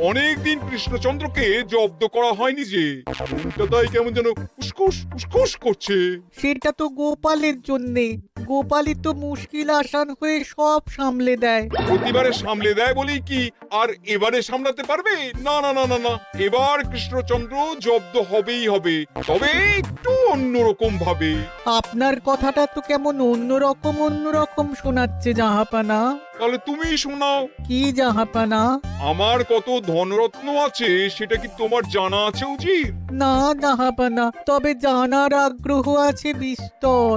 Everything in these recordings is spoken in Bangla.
অনেকদিন কৃষ্ণচন্দ্রকে জব্দ করা হয়নি যে, মনটা তাই কেমন যেন উসকুস উসকুস করছে। সেটা তো গোপালের জন্যে। গোপালই তো মুশকিল আসান হয়ে সব সামলে দেয়। প্রতিবারে সামলে দেয় বলেই কি আর এবারে সামলাতে পারবে? না না না না না, এবার কৃষ্ণচন্দ্র জব্দ হবেই হবে, তবে একটু অন্যরকম ভাবে। আপনার কথাটা তো কেমন অন্যরকম শোনাচ্ছে জাহাপানা। তাহলে তুমি শোনাও। কি জাহাপানা? আমার কত ধনরত্ন আছে সেটা কি তোমার জানা আছে উজির? না জাহাপানা, তবে জানার আগ্রহ আছে বিস্তর।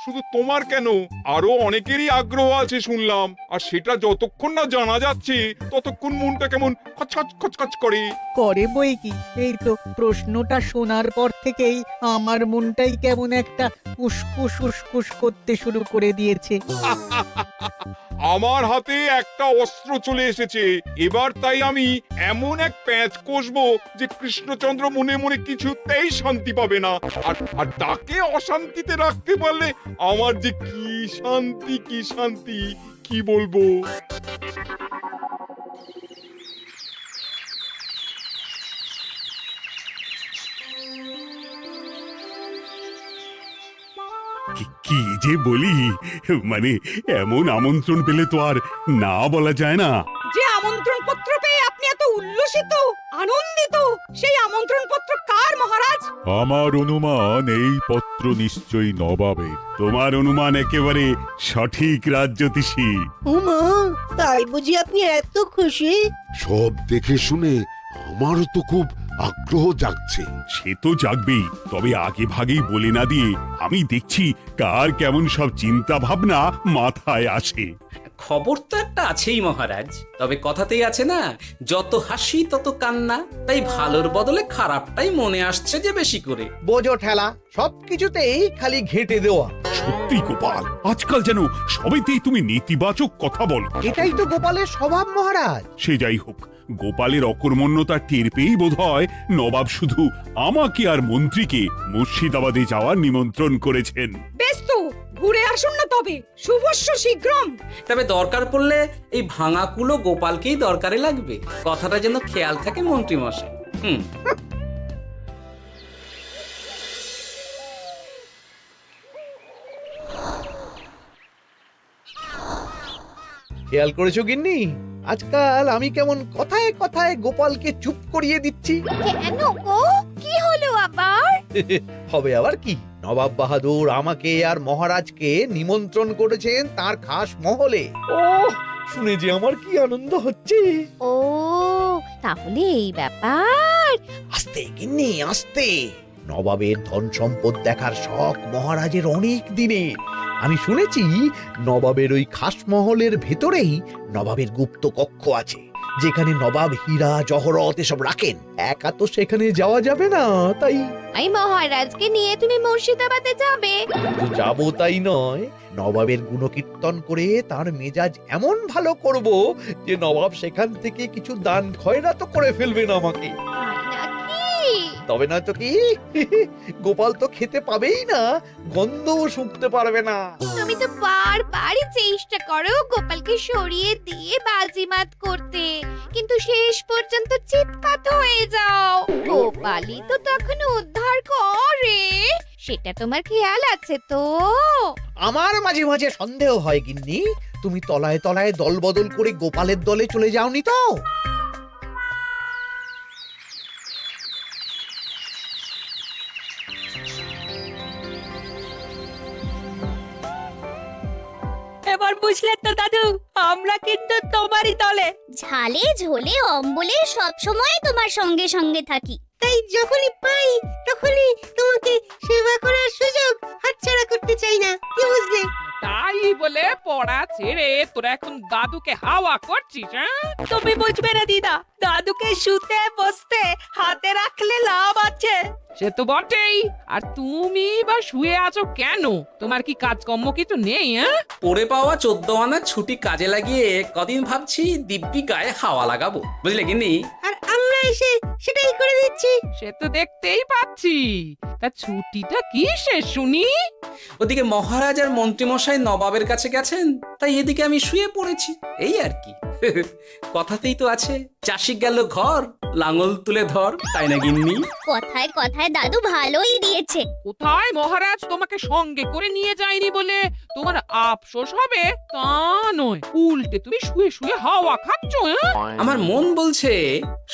শুধু তোমার কেন, আরো অনেকেরই আগ্রহ আছে শুনলাম, আর সেটা যতক্ষণ না জানা যাচ্ছে ততক্ষণ মনটা কেমন খচখচ খচখচ করে। করে বই কি, এই তো প্রশ্নটা শোনার পর থেকেই আমার মনটাই কেমন একটা উসকুস উসকুস করতে শুরু করে দিয়েছে। আমার হাতে একটা অস্ত্র চলে এসেছে, এবার তাই আমি এমন এক প্যাঁচ কষবো যে কৃষ্ণচন্দ্র মনে মনে কিছুতেই শান্তি পাবে না, আর তাকে অশান্তিতে রাখতে পারলে আমার যে কি শান্তি কি বলবো। কি যে বলি, মানে এমন আমন্ত্রণ পেলে তো আর না বলা যায় না। যে আমন্ত্রণ পত্র পেয়ে আপনি এত উল্লসিত আনন্দিত, সেই আমন্ত্রণ পত্র কার মহারাজ? আমার অনুমান এই পত্র নিশ্চয়ই নবাবের। তোমার অনুমান একেবারে সঠিক রাজ্যতীষী। উমা, তাই বুঝি আপনি এত খুশি? সব দেখে শুনে আমারও তো খুব আগ্রহ জাগছে। সে তো জাগবেই, তবে আগে ভাগেই বলে না দিয়ে আমি দেখছি কার কেমন সব চিন্তা ভাবনা মাথায় আসে। খবর তো একটা আছেই মহারাজ, তবে কথাতেই আছে না, যত হাসি তত কান্না, তাই ভালোর বদলে খারাপটাই মনে আসছে যে বেশি করে। বোঝো ঠেলা, সবকিছুতেই খালি ঘেঁটে দেওয়া। সত্যি গোপাল, আজকাল যেন সবেতেই তুমি নেতিবাচক কথা বলো। এটাই তো গোপালের স্বভাব মহারাজ। সে যাই হোক, গোপালের অকর্মণ্যতা টের পেয়েই বোধ হয় নবাব শুধু আমাকে আর মন্ত্রীকে মুর্শিদাবাদে যাওয়ার নিমন্ত্রণ করেছেন। বেশ তো, ঘুরে আসুন না তবে, শুভস্য শীঘ্রম। তবে দরকার পড়লে এই ভাঙা কুলো গোপালকেই দরকারে লাগবে, কথাটা যেন খেয়াল থাকে মন্ত্রী মশাই। খেয়াল করেছো গিন্নি, আজকাল আমি কেমন কথায় কথায় গোপালকে চুপ করিয়ে দিচ্ছি। কেন গো, কি হলো আবার? হবে আবার কি, নবাব বাহাদুর আমাকে আর মহারাজকে নিমন্ত্রণ করেছেন তার খাস মহলে। ও শুনে যে আমার কি আনন্দ হচ্ছে। ও তাহলে এই ব্যাপার। আস্তে গিন্নি আস্তে, নবাবের ধন সম্পদ দেখার শখ মহারাজের অনেক দিনের। আমি শুনেছি নবাবের ওই খাস মহলের ভেতরেই নবাবের গুপ্ত কক্ষ আছে, যেখানে নবাব হীরা জহরত এসব রাখেন। একা তো সেখানে যাওয়া যাবে না, তাই এই মহারাজকে নিয়ে তুমি মুর্শিদাবাদে যাবে? শুধু যাবো তাই নয়, নবাবের গুণকীর্তন করে তার মেজাজ এমন ভালো করব যে নবাব সেখান থেকে কিছু দান খয়রাত করে ফেলবেন আমাকে। তাই নাকি? তবে না তো কি, গোপাল তো খেতে পাবেই না, গন্ধও শুঁকতে পারবে না। তুমি তো বারবারই চেষ্টা করো গোপালকে সরিয়ে দিয়ে বাজিমাত করতে, কিন্তু শেষ পর্যন্ত চিৎকাত হয়ে যাও। গোপালই তো তখন উদ্ধার করে, সেটা তোমার খেয়াল আছে তো? আমার মাঝে মাঝে সন্দেহ হয় গিন্নি, তুমি তলায় তলায় দল বদল করে গোপালের দলে চলে যাওনি তো? এবার বুঝলে তো দাদু, আমরা কিন্তু তোমারই দলে। ঝালে ঝোলে অম্বলে সব সময় তোমার সঙ্গে সঙ্গে থাকি। তাই যখনই পাই তখনই তোমাকে সেবা করার সুযোগ হাতছাড়া করতে চাই না, কি বুঝলে? তাই বলে পড়া ছেড়ে তোরা এখন দাদুকে হাওয়া করছিস? তুমি বুঝবে না দিদা, দাদুকে শুতে বসতে হাতে রাখলে লাভ আছে। সে তো বটেই, আর তুমি বা শুয়ে আছো কেন? তোমার কি কাজকর্ম কিছু নেই? পড়ে পাওয়া 14 আনার ছুটি কাজে লাগিয়ে কদিন ভাবছি দিব্যি গায়ে হাওয়া লাগাবো, বুঝলে গিন্নি? আর আমরা আমরা এসে সেটাই করে দিচ্ছি। সে তো দেখতেই পাচ্ছি। তা ছুটিটা কি সে শুনি? ওদিকে মহারাজ আর মন্ত্রীমশাই নবাবের কাছে গেছেন, তাই এদিকে আমি শুয়ে পড়েছি, এই আর কি। কথাতেই তো আছে, চাষি গেল ঘর, লাঙল তুলে ধর, তাই না গিন্নি? কথায় কথায় দাদু ভালোই দিয়েছে। কোথায় মহারাজ তোমাকে সঙ্গে করে নিয়ে যায়নি বলে তোমার আফসোস হবে তা নয়, উল্টে তুমি শুয়ে শুয়ে হাওয়া খাচ্ছ। আমার মন বলছে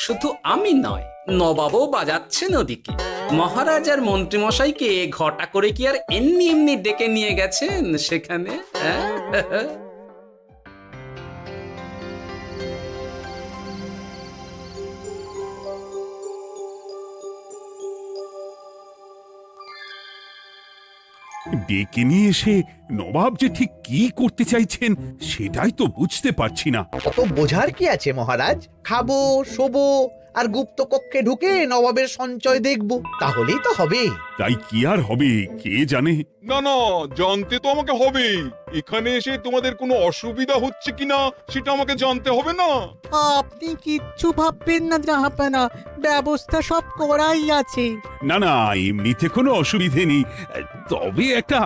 শুধু আমি নয়, নবাবও বাজাচ্ছেন ওদিকে। মহারাজ আর মন্ত্রীমশাইকে ঘটা করে কি আর এমনি এমনি ডেকে নিয়ে গেছেন সেখানে? হ্যাঁ? ডেকে নিয়ে এসে নবাব যে ঠিক কি করতে চাইছেন সেটাই তো বুঝতে পারছি না। অত বোঝার কি আছে মহারাজ? খাবো, শোবো আর গুপ্ত কক্ষে ঢুকে নবাবের সঞ্চয় দেখবো, তাহলেই তো হবে। তাই কি আর হবে কে জানে। না না, জানতে তো আমাকে হবে। এখানে এসে তোমাদের কোনো অসুবিধা হচ্ছে কিনা সেটা আমাকে জানতে হবে না? আপনি কিচ্ছু ভাববেন না জাহাপানা, ব্যবস্থা সব করাই আছে। না না, এমনিতে কোনো অসুবিধে নেই, তবে একটা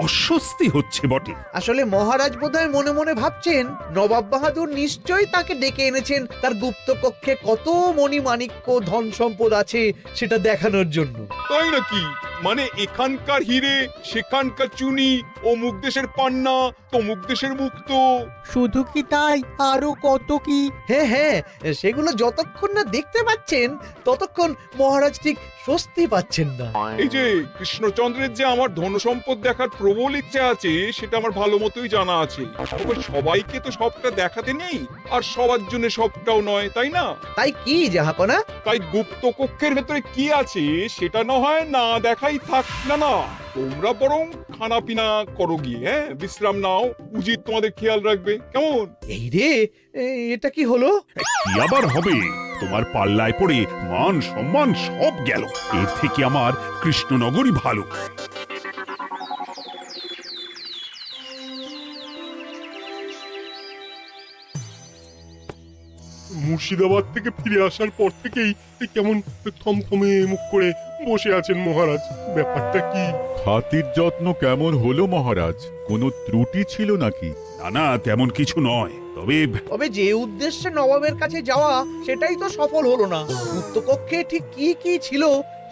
অস্বস্তি হচ্ছে বটে। আসলে মহারাজ বোধহয় মনে মনে ভাবছেন নবাব বাহাদুর নিশ্চয়ই তাকে ডেকে এনেছেন তার গুপ্ত কক্ষে কত মণিমাণিক্য ধন সম্পদ আছে সেটা দেখানোর জন্য। তাই নাকি? মানে এখানকার হিরে, সেখানকার চুনি, অমুক দেশের পান্না, তমুক দেশের মুক্ত। শুধু কি তাই, আরো কত কি। হ্যাঁ হ্যাঁ, সেগুলো যতক্ষণ না দেখতে পাচ্ছেন ততক্ষণ মহারাজ ঠিক স্বস্তি পাচ্ছেন না। এই যে কৃষ্ণচন্দ্রের যে আমার ধন সম্পদ দেখার প্রবল ইচ্ছা আছে সেটা আমার ভালো মতোই জানা আছে। তবে সবাইকে তো সবটা দেখাতে নেই, আর সবার জন্য সবটাও নয়, তাই না? তাই কি জাহাপনা? তাই গুপ্ত কক্ষের ভেতরে কি আছে সেটা না হয় না দেখাই থাক। না না, তোমরা বরং খানা পিনা করো গিয়ে, হ্যাঁ, বিশ্রাম নাও। উচিত তোমাদের খেয়াল রাখবে, কেমন? এই রে, এটা কি হলো? কি আবার হবে? তোমার পাল্লায় পড়ে মান সম্মান সব গেল। এর থেকে আমার কৃষ্ণনগরই ভালো। মুর্শিদাবাদ থেকে ফিরে আসার পর থেকেই কেমন থমথমে মুখ করে বসে আছেন মহারাজ। ব্যাপারটা কি? খাতির যত্ন কেমন হলো মহারাজ? কোনো ত্রুটি ছিল নাকি? না না, তেমন কিছু নয়। তবে যে উদ্দেশ্যে নবাবের কাছে যাওয়া সেটাই তো সফল হলো না। গুপ্ত কক্ষে ঠিক কি কি ছিল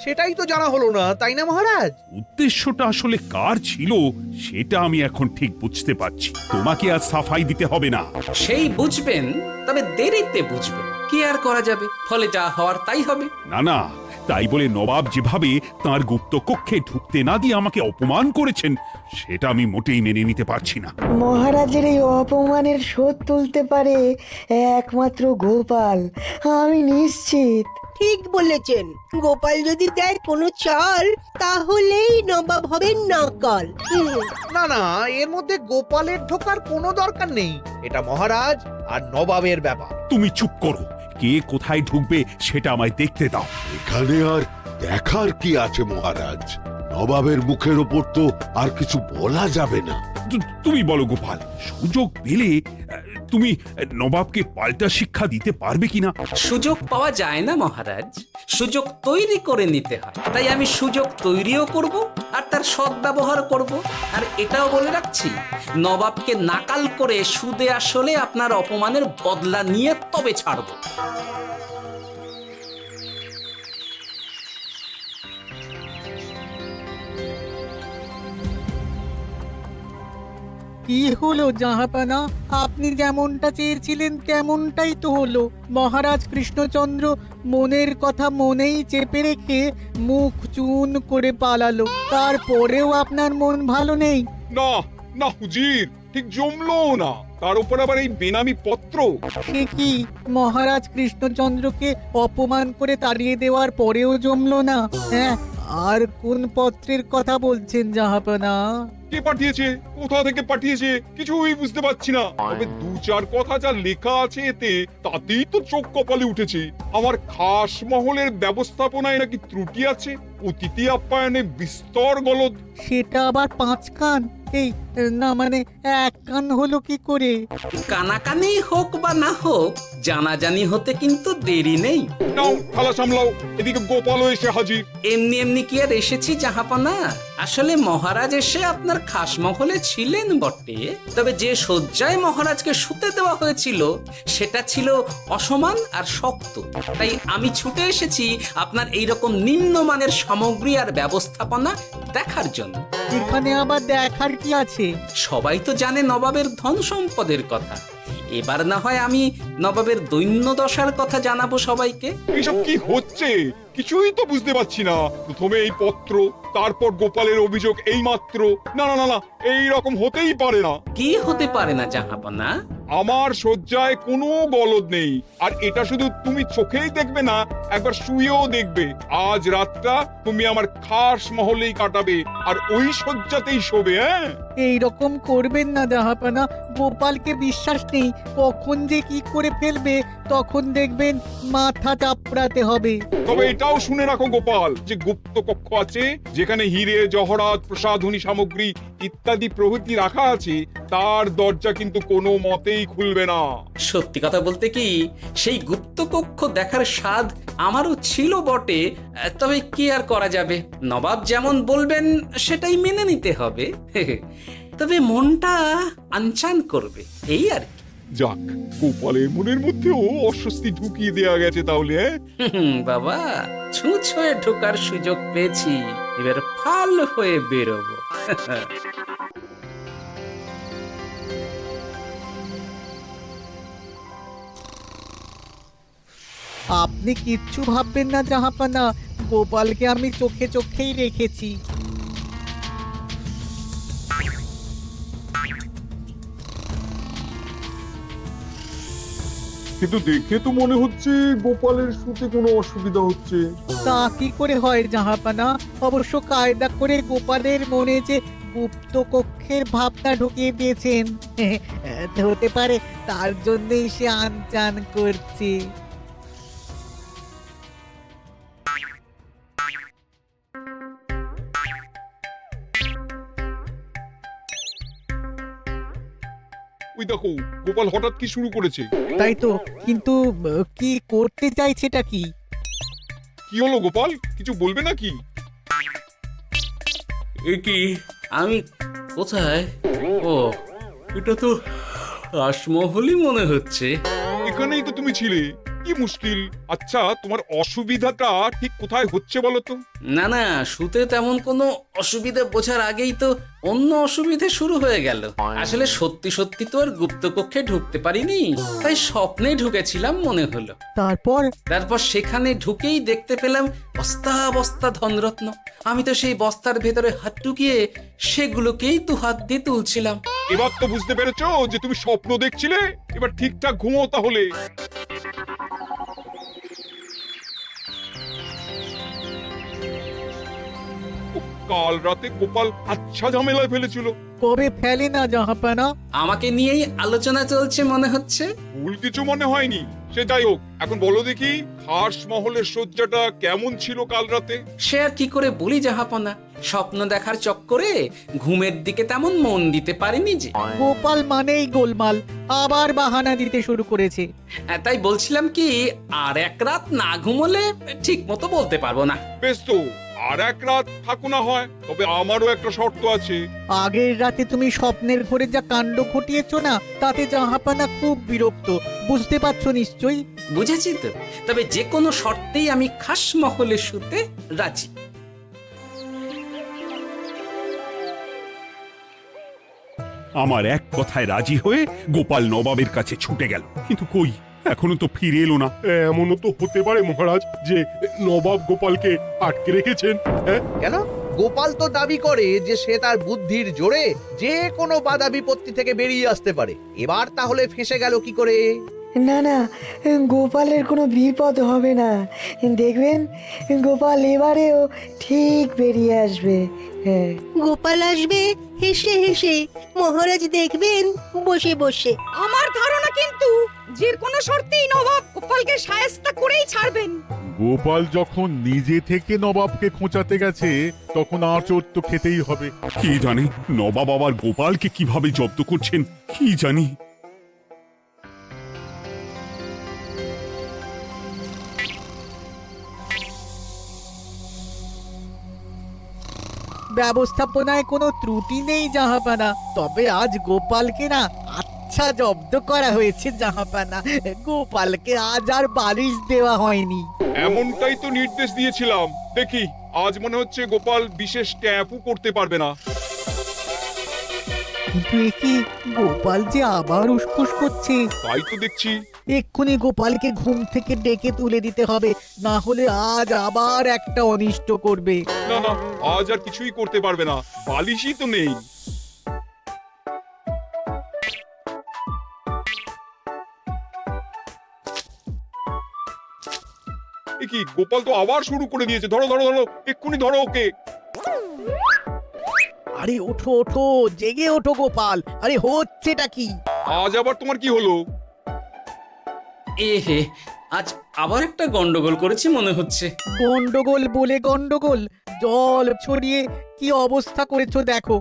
সেটাই তো জানা হলো না, তাই না মহারাজ? উদ্দেশ্যটা আসলে কার ছিল সেটা আমি এখন ঠিক বুঝতে পারছি। তোমাকে আর সাফাই দিতে হবে না। সেই বুঝবেন, তবে দেরিতে বুঝবেন। কি আর করা যাবে, ফলে যা হওয়ার তাই হবে। না না, তাই বলে নবাব যেভাবে তার গুপ্ত কক্ষে ঢুকতে না দিয়ে আমাকে অপমান করেছেন সেটা আমি মোটেই মেনে নিতে পারছি না। মহারাজের এই অপমানের শোধ তুলতে পারে একমাত্র গোপাল, আমি নিশ্চিত। ঠিক বলেছেন, গোপাল যদি দেয় কোনো চাল তাহলেই নবাব হবেন নকল। না না, এর মধ্যে গোপালের ঢোকার কোনো দরকার নেই। এটা মহারাজ আর নবাবের ব্যাপার। তুমি চুপ করো। কে কোথায় ঢুকবে সেটা আমায় দেখতে দাও। এখানে আর দেখার কি আছে মহারাজ? নবাবের মুখের ওপর তো আর কিছু বলা যাবে না। তুমি বলো গোপাল, সুযোগ পেলে তুমি নবাবকে পাল্টা শিক্ষা দিতে পারবে কিনা? সুযোগ পাওয়া যায় না মহারাজ, সুযোগ তৈরি করে নিতে হয়। তাই আমি সুযোগ তৈরিও করব আর তার সদ্ব্যবহার করব। আর এটাও বলে রাখছি, নবাবকে নাকাল করে সুদে আসলে আপনার অপমানের বদলা নিয়ে তবে ছাড়ব। কি হলো জাহাপানা, আপনি যেমনটা চেয়েছিলেন তেমনটাই তো হলো। মহারাজ কৃষ্ণচন্দ্র মনের কথা মনেই চেপে রেখে মুখ চুন করে পালালো, তারপরেও আপনার মন ভালো নেই? না না হুজির, ঠিক জমলো না। তার উপর আবার এই বেনামি পত্র। সে কি, মহারাজ কৃষ্ণচন্দ্রকে অপমান করে তাড়িয়ে দেওয়ার পরেও জমলো না? হ্যাঁ, আর কোন পত্রের কথা বলছেন জাহাপানা? কে পাঠিয়েছে, কোথা থেকে পাঠিয়েছে কিছুই বুঝতে পারছি না। তবে দু চার কথা যা লেখা আছে এতে, তাতেই তো চোখ কপালে উঠেছে। আমার খাস মহলের ব্যবস্থাপনায় নাকি ত্রুটি আছে, অতিথি আপ্যায়নে বিস্তর গলদ। সেটা আবার 5 কান? এই না মানে 1 কান হলো কি করে? কানাকানি হোক বা না হোক, জানাজানি হতে কিন্তু দেরি নেই। নাও থালা সামলাও, এদিকে গোপালও এসে হাজির। এমনি এমনি কি আর এসেছি জাহাপনা? আসলে মহারাজ এসে আপনার খাস মহলে ছিলেন বটে, তবে যে শয্যায় মহারাজকে শুতে দেওয়া হয়েছিল সেটা ছিল অসমান আর শক্ত। তাই আমি ছুটে এসেছি আপনার এইরকম নিম্নমানের সামগ্রী আর ব্যবস্থাপনা দেখার জন্য। এখানে আবার দেখার কি আছে? সবাই তো জানে নবাবের ধন সম্পদের কথা, এবার না হয় আমি নবাবের দৈন্য দশার কথা জানাবো সবাইকে। এসব কি হচ্ছে কিছুই তো বুঝতে পারছি না। প্রথমে এই পত্র, তারপর গোপালের অভিযোগ এই মাত্র। না না না না, এই রকম হতেই পারে না। কি হতে পারে না জাহাপনা? আমার শয্যায় কোনো গলদ নেই, আর এটা শুধু তুমি চোখেই দেখবে না, একবার শুয়েও দেখবে। আজ রাতটা তুমি আমার খাস মহলেই কাটাবে, আর ওই শয্যাতেই শোবে। হ্যাঁ, এই রকম করবেন না জাহাপানা, গোপালকে বিশ্বাস নেই, কখন যে কি করে ফেলবে তখন দেখবেন মাথা চাপড়াতে হবে। তবে এটাও শুনে রাখো গোপাল, যে গুপ্ত কক্ষ আছে যেখানে হিরে জহরাত প্রসাধনী সামগ্রী ইত্যাদি প্রভৃতি রাখা আছে, তার দরজা কিন্তু কোনো মতেই খুলবে না। সত্যি কথা বলতে কি, সেই গুপ্ত কক্ষ দেখার স্বাদ আমারও ছিল বটে, তবে কি আর করা যাবে, নবাব যেমন বলবেন সেটাই মেনে নিতে হবে। তবে মনটা আনচান করবে, এই আর কি। যাক, গোপালের মনের মধ্যেও অস্বস্তি ঢুকিয়ে দেয়া গেছে তাহলে। বাবা, ছুঁচ হয়ে ঢোকার সুযোগ পেয়েছি, এবার ফাল হয়ে বেরোবো। আপনি কিচ্ছু ভাববেন না জাহাপানা, গোপালকে আমি চোখে চোখেই রেখেছি। কিন্তু দেখে তো মনে হচ্ছে গোপালের শুতে কোনো অসুবিধা হচ্ছে। তা কি করে হয় জাহাপানা? অবশ্য কায়দা করে গোপালের মনে যে গুপ্ত কক্ষের ভাবনা ঢুকিয়ে দিয়েছেন, হতে পারে তার জন্যই সে আনচান করছে। ওই দেখো, গোপাল হঠাৎ কি শুরু করেছে। তাই তো, কিন্তু কি করতে চাইছেটা কি? কি হলো গোপাল, কিছু বলবে নাকি? কি আমি কোথায়? ও, এটা তো রাসমহলই মনে হচ্ছে। এখানেই তো তুমি ছিলে, কি মুশকিল। আচ্ছা, তোমার অসুবিধাটা ঠিক কোথায় হচ্ছে বলো তো? না না, শুতে তেমন কোনো অসুবিধা বোঝার আগেই তো অন্য অসুবিধে শুরু হয়ে গেল। আসলে সত্যি সত্যি তো আর গুপ্তকক্ষে ঢুকতে পারিনি, তাই স্বপ্নে ঢুকেছিলাম মনে হলো। তারপর সেখানে ঢুকেই দেখতে পেলাম বস্তা বস্তা ধনরত্ন। আমি তো সেই বস্তার ভেতরে হাত ঢুকিয়ে সেগুলোকেই দু হাত দিয়ে তুলছিলাম। এবার তো বুঝতে পেরেছো যে তুমি স্বপ্ন দেখছিলে। এবার ঠিকঠাক ঘুমো তাহলে। কাল রাতে গোপাল আচ্ছা ঝামেলায় ফেলেছিল। কবে ফেলে না জাহাপানা? আমাকে নিয়েই আলোচনা চলছে মনে হচ্ছে। ভুল কিছু মনে হয়নি। সে যাই হোক, এখন বলো দেখি খাস মহলের শয্যাটা কেমন ছিল কাল রাতে? সে আর কি করে বলি জাহাপনা, স্বপ্ন দেখার চক্করে ঘুমের দিকে তেমন মন দিতে পারিনি যে। গোপাল মানেই গোলমাল, আবার বাহানা দিতে শুরু করেছে। তাই বলছিলাম কি, আর এক রাত না ঘুমোলে ঠিক মতো বলতে পারবো না। বেশ তো, আর এক রাত থাকো না হয়, তবে আমারও একটা শর্ত আছে। আগের রাতে তুমি স্বপ্নের ঘরে যা কাণ্ড ঘটিয়েছো না, তাতে জাহাপানা খুব বিরক্ত, বুঝতে পারছো নিশ্চয়ই। বুঝেছি তো, তবে যে কোনো শর্তেই আমি খাস মহলে শুতে রাজি। আমার এক কথায় রাজি হয়ে গোপাল নবাবের কাছে ছুটে গেল, কিন্তু কই, এখনো তো ফিরে এলো না। এমনও তো হতে পারে মহারাজ যে নবাব গোপালকে আটকে রেখেছেন। হ্যাঁ, কেন? গোপাল তো দাবি করে যে সে তার বুদ্ধির জোরে যে কোনো বাধা বিপত্তি থেকে বেরিয়ে আসতে পারে। এবার তাহলে ফেঁসে গেল কি করে? না না, গোপালের কোনো বিপদ হবে না। দেখবেন গোপাল এবারেও ঠিক বেরিয়ে আসবে। হ্যাঁ, গোপাল আসবে হেসে হেসে, মহারাজ দেখবেন বসে বসে। আমার ধারণা কিন্তু যে কোনো শর্তেই নবাব গোপালকে শায়েস্তা করেই ছাড়বেন। গোপাল যখন নিজে থেকে নবাবকে খোঁচাতে গেছে তখন আঁচড় তো খেতেই হবে। কি জানে নবাব আবার গোপালকে কিভাবে জব্দ করছেন কি জানি। ব্যবস্থাপনায় কোনো ত্রুটি নেই জাহাপানা, তবে আজ গোপালকে না আচ্ছা জব্দ করা হয়েছে জাহাপানা। গোপালকে আজ আর বালিশ দেওয়া হয়নি। এমনটাই তো নির্দেশ দিয়েছিলাম। দেখি আজ মনে হচ্ছে গোপাল বিশেষ ট্যাপও করতে পারবে না। কিন্তু এ কি, গোপাল যে আবার উসখুস করছে। তাই তো দেখছি। এক্ষুনি গোপালকে ঘুম থেকে ডেকে তুলে দিতে হবে, না হলে আজ আবার একটা অনিষ্ট করবে। না না, আজ আর কিছুই করতে পারবে না, বালিশই তো নেই। এ কি, গোপাল তো আবার শুরু করে দিয়েছে। ধরো ধরো ধরো, এক্ষুনি ধরো ওকে। আরে ওঠো ওঠো, জেগে ওঠো গোপাল। আরে হচ্ছেটা কি? আজ আবার তোমার কি হলো? এ হে, আজ আবার একটা গন্ডগোল করেছি মনে হচ্ছে। গন্ডগোল বলে গন্ডগোল, জল ছড়িয়ে কি অবস্থা করেছো দেখো।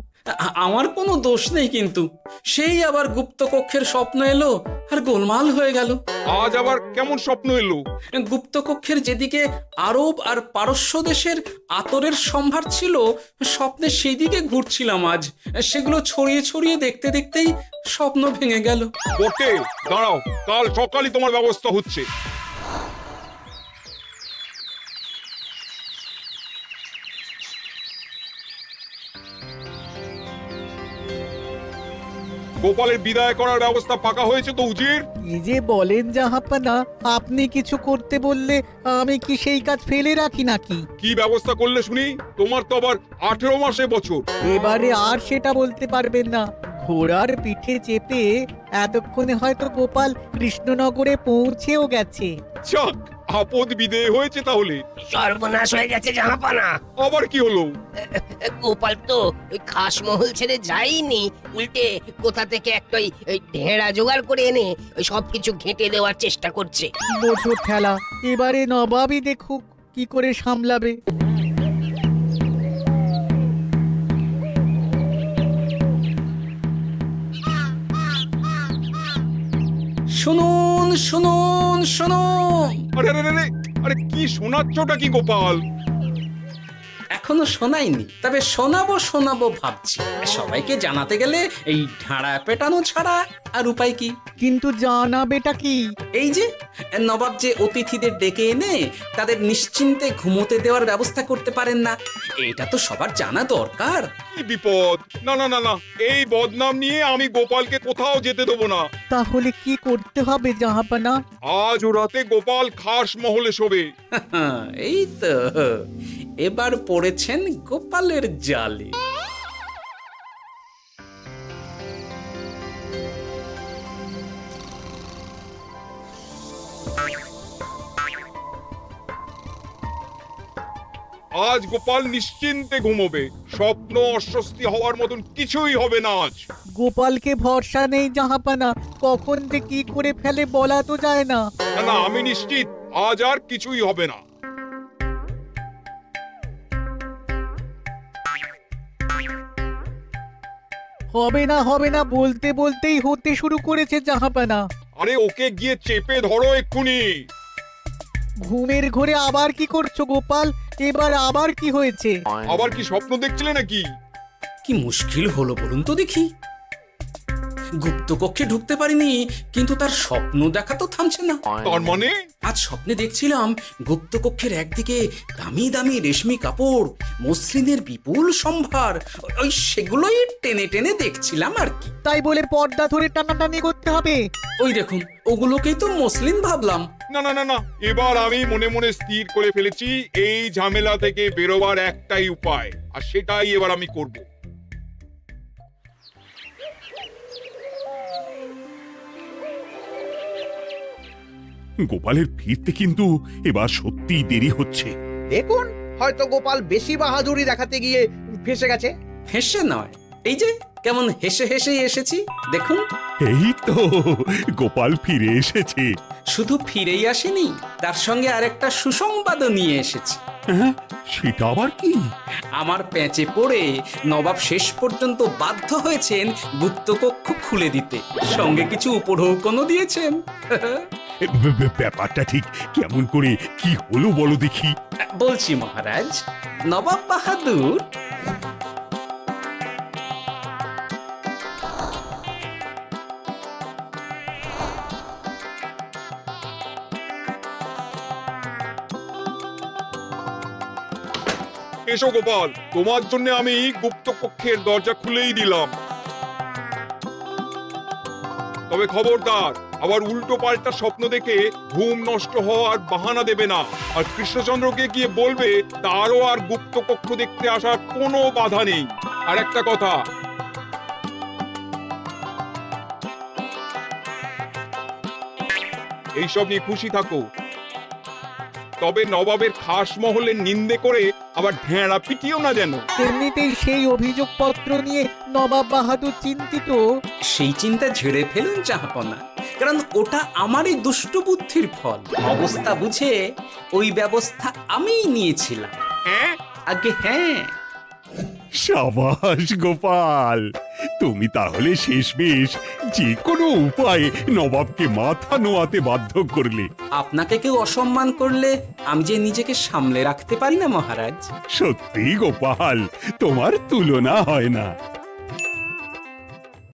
আমার কোনো দোষ নেই, কিন্তু সেই আবার গুপ্ত কক্ষের স্বপ্ন এলো আর গোলমাল হয়ে গেল। আজ আবার কেমন স্বপ্ন এলো? গুপ্ত কক্ষের যেদিকে আরব আর পারস্য দেশের আতরের সম্ভার ছিল, স্বপ্নে সেই দিকে ঘুরছিলাম আজ। সেগুলো ছড়িয়ে ছড়িয়ে দেখতে দেখতেই স্বপ্ন ভেঙে গেল। বটে, দাঁড়াও, কাল সকালই তোমার ব্যবস্থা হচ্ছে। গোপালের বিদায় করার ব্যবস্থা পাকা হয়েছে তো উজির? কি যে বলেন জাহাপানা, আপনি কিছু করতে বললে আমি কি সেই কাজ ফেলে রাখি নাকি? কি ব্যবস্থা করলে শুনি? তোমার তো আবার 18 মাসে বছর। এবারে আর সেটা বলতে পারবেন না। ঘোড়ার পিঠে চেপে এতক্ষণে হয়তো গোপাল কৃষ্ণনগরে পৌঁছেও গেছে। যাক, আপদ বিদেয় হয়েছে তাহলে। সর্বনাশ হয়ে গেছে জাহাপানা। আবার কি হলো? গোপাল তো ওই খাসমহল ছেড়ে যায়নি, উল্টে কোথা থেকে একটা ওই ঢেঁড়া জোগাড় করে এনে ওই সবকিছু ঘেঁটে দেওয়ার চেষ্টা করছে। বোঝো ঠেলা, এবারে নবাবই দেখুক কি করে সামলাবে। শুনুন শুনুন শুনুন, আরে আরে আরে, আরে কি শোনাচ্ছটা কি গোপাল? এখনো শোনাইনি, তবে শোনাবো শোনাবো ভাবছি। সবাইকে জানাতে গেলে এই ঢাড়া পেটানো ছাড়া আর উপায় কি? কিন্তু জানাবেটা কি? এই যে নবাব যে অতিথিদের ডেকে এনে তাদের নিশ্চিন্তে ঘুমোতে দেওয়ার ব্যবস্থা করতে পারেন না, এটা তো সবার জানা দরকার। কি বিপদ! না না না না, এই বদনাম নিয়ে আমি গোপালকে কোথাও যেতে দেবো না। তাহলে কি করতে হবে জাহাপানা? আজ ও রাতে গোপাল খাস মহলে শোবে। এই তো এবার পড়েছেন গোপালের জালে। আজ গোপাল নিশ্চিন্তে ঘুমোবে। স্বপ্ন অস্বস্তি হওয়ার মতন কিছুই হবে না আজ। গোপালকে ভরসা নেই জাহাপানা, কখন যে কি করে ফেলে বলা তো যায় না। না না, আমি নিশ্চিত আজ আর কিছুই হবে না। হবে না বলতে বলতেই হতে শুরু করেছে জাহাপানা। আরে ওকে গিয়ে চেপে ধরো এক্ষুনি। ঘুমের ঘোরে আবার কি করছো গোপাল? এবার আবার কি হয়েছে? আবার কি স্বপ্ন দেখছিলে নাকি? কি মুশকিল হলো বলুন তো দেখি। গুপ্ত কক্ষে ঢুকতে পারিনি, কিন্তু তার স্বপ্ন দেখা তো থামছে না। তার মানে? আজ স্বপ্নে দেখছিলাম গুপ্ত কক্ষের একদিকে দামি দামি রেশমি কাপড়, মসলিনের বিপুল সম্ভার, ওই সেগুলোই টেনে টেনে দেখছিলাম আর কি। তাই বলে পর্দা ধরে টানাটানি করতে হবে? ওই দেখুন, ওগুলোকেই তো মসলিন ভাবলাম। না না না না, এবার আমি মনে মনে স্থির করে ফেলেছি এই ঝামেলা থেকে বেরোবার একটাই উপায়, আর সেটাই এবার আমি করব। গোপালের ফিরতে কিন্তু এবার সত্যিই দেরি হচ্ছে। দেখুন, হয়তো গোপাল বেশি বাহাদুরি দেখাতে গিয়ে ফেসে গেছে। হেসে নয়, এই যে কেমন হেসে হেসেই এসেছি দেখুন। এই তো গোপাল ফিরে এসেছে। শুধু ফিরেই আসেনি, তার সঙ্গে আরেকটা সুসংবাদও নিয়ে এসেছি। হ্যাঁ, সেটা আবার কি? আমার প্যাঁচে পড়ে নবাব শেষ পর্যন্ত বাধ্য হয়েছেন গুপ্তকক্ষ খুলে দিতে, সঙ্গে কিছু উপঢৌকনও দিয়েছেন। ব্যাপারটা ঠিক কেমন করে কি হলো বলো দেখি। বলছি মহারাজ, নবাব বাহাদুর এসো গোপাল, তোমার জন্য আমি গুপ্ত কক্ষের দরজা খুলেই দিলাম। তবে খবরদার, আবার উল্টো পাল্টা স্বপ্ন দেখে ঘুম নষ্ট হওয়ার বাহানা দেবে না। আর কৃষ্ণচন্দ্রকে গিয়ে বলবে তারও আর গুপ্ত কক্ষ দেখতে আসার কোনো বাধা নেই। আর একটা কথা, এইসব নিয়ে খুশি থাকো, তবে নবাবের খাস মহলের নিন্দে করে আবার ঢেঁড়া পিটিও না যেন। এমনিতেই সেই অভিযোগপত্র নিয়ে নবাব বাহাদুর চিন্তিত। সেই চিন্তা ঝেড়ে ফেলুন জাহাপনা, কারণ ওটা আমারই দুষ্ট বুদ্ধির ফল। অবস্থা বুঝে ওই ব্যবস্থা আমিই নিয়েছিলাম। হ্যাঁ, আগে হ্যাঁ। সাবাস গোপাল, তুমি তাহলে শেষমেশ যে কোনো উপায়ে নবাবকে মাথা নোয়াতে বাধ্য করলে। আপনাকে কেউ অসম্মান করলে আমি যে নিজেকে সামলে রাখতে পারি না মহারাজ। সত্যি গোপাল, তোমার তুলনা হয় না।